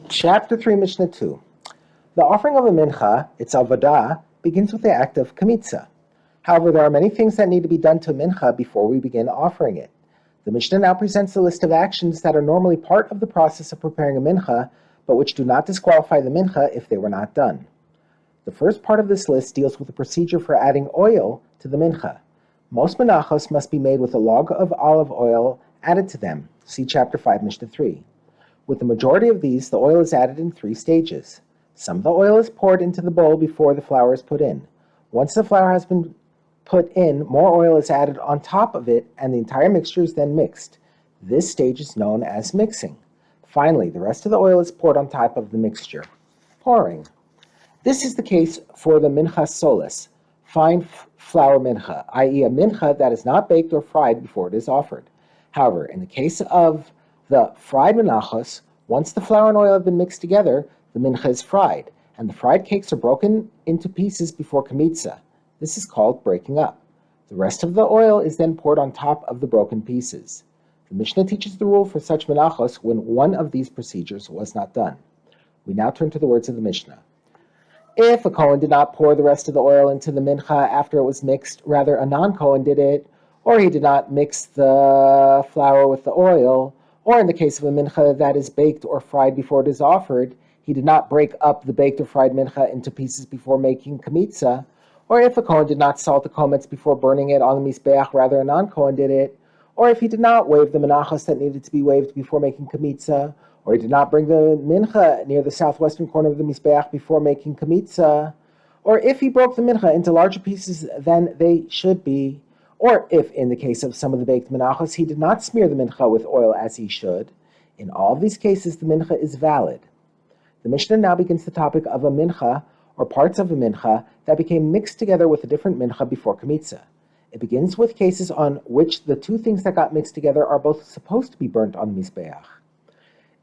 Chapter 3, Mishnah 2. The offering of a mincha, its avodah, begins with the act of kamitza. However, there are many things that need to be done to a mincha before we begin offering it. The Mishnah now presents a list of actions that are normally part of the process of preparing a mincha, but which do not disqualify the mincha if they were not done. The first part of this list deals with the procedure for adding oil to the mincha. Most menachos must be made with a log of olive oil added to them. See Chapter 5, Mishnah 3. With the majority of these, the oil is added in 3 stages. Some of the oil is poured into the bowl before the flour is put in. Once the flour has been put in, more oil is added on top of it, and the entire mixture is then mixed. This stage is known as mixing. Finally, the rest of the oil is poured on top of the mixture. Pouring. This is the case for the mincha solis, fine flour mincha, i.e. a mincha that is not baked or fried before it is offered. However, in the case of the fried menachos, once the flour and oil have been mixed together, the mincha is fried, and the fried cakes are broken into pieces before kamitza. This is called breaking up. The rest of the oil is then poured on top of the broken pieces. The Mishnah teaches the rule for such menachos when one of these procedures was not done. We now turn to the words of the Mishnah. If a Kohen did not pour the rest of the oil into the mincha after it was mixed, rather a non-Kohen did it, or he did not mix the flour with the oil, or in the case of a mincha that is baked or fried before it is offered, he did not break up the baked or fried mincha into pieces before making kamitza, or if a Kohen did not salt the komets before burning it on the mizbeach, rather a non-Kohen did it, or if he did not wave the menachos that needed to be waved before making kamitza, or he did not bring the mincha near the southwestern corner of the mizbeach before making kamitza, or if he broke the mincha into larger pieces than they should be, or if, in the case of some of the baked menachos, he did not smear the mincha with oil as he should. In all of these cases, the mincha is valid. The Mishnah now begins the topic of a mincha, or parts of a mincha, that became mixed together with a different mincha before kamitza. It begins with cases on which the two things that got mixed together are both supposed to be burnt on the mizbeach.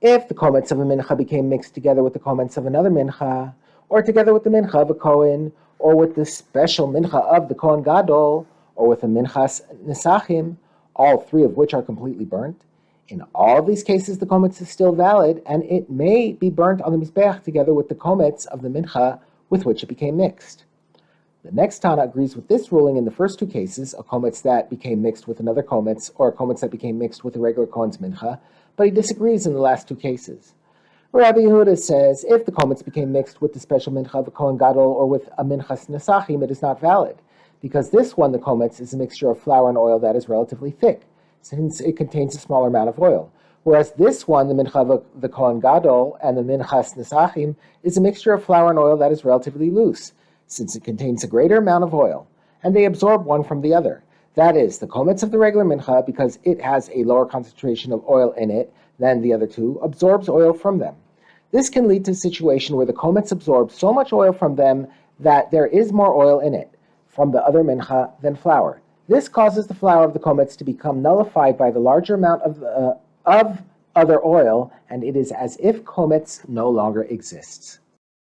If the komets of a mincha became mixed together with the komets of another mincha, or together with the mincha of a Kohen, or with the special mincha of the Kohen Gadol, or with a minchas nesachim, all 3 of which are completely burnt. In all of these cases, the komets is still valid, and it may be burnt on the mizbeach together with the komets of the mincha with which it became mixed. The next Tana agrees with this ruling in the first 2 cases, a komets that became mixed with another komets, or a komets that became mixed with a regular Kohen's mincha, but he disagrees in the last 2 cases. Rabbi Yehuda says, if the komets became mixed with the special mincha of a Kohen Gadol or with a minchas nesachim, it is not valid, because this one, the komets, is a mixture of flour and oil that is relatively thick, since it contains a smaller amount of oil. Whereas this one, the mincha of the Kohen Gadol and the minchas nesachim, is a mixture of flour and oil that is relatively loose, since it contains a greater amount of oil, and they absorb one from the other. That is, the komets of the regular mincha, because it has a lower concentration of oil in it than the other 2, absorbs oil from them. This can lead to a situation where the komets absorb so much oil from them that there is more oil in it from the other mincha than flour. This causes the flour of the komets to become nullified by the larger amount of other oil, and it is as if komets no longer exists.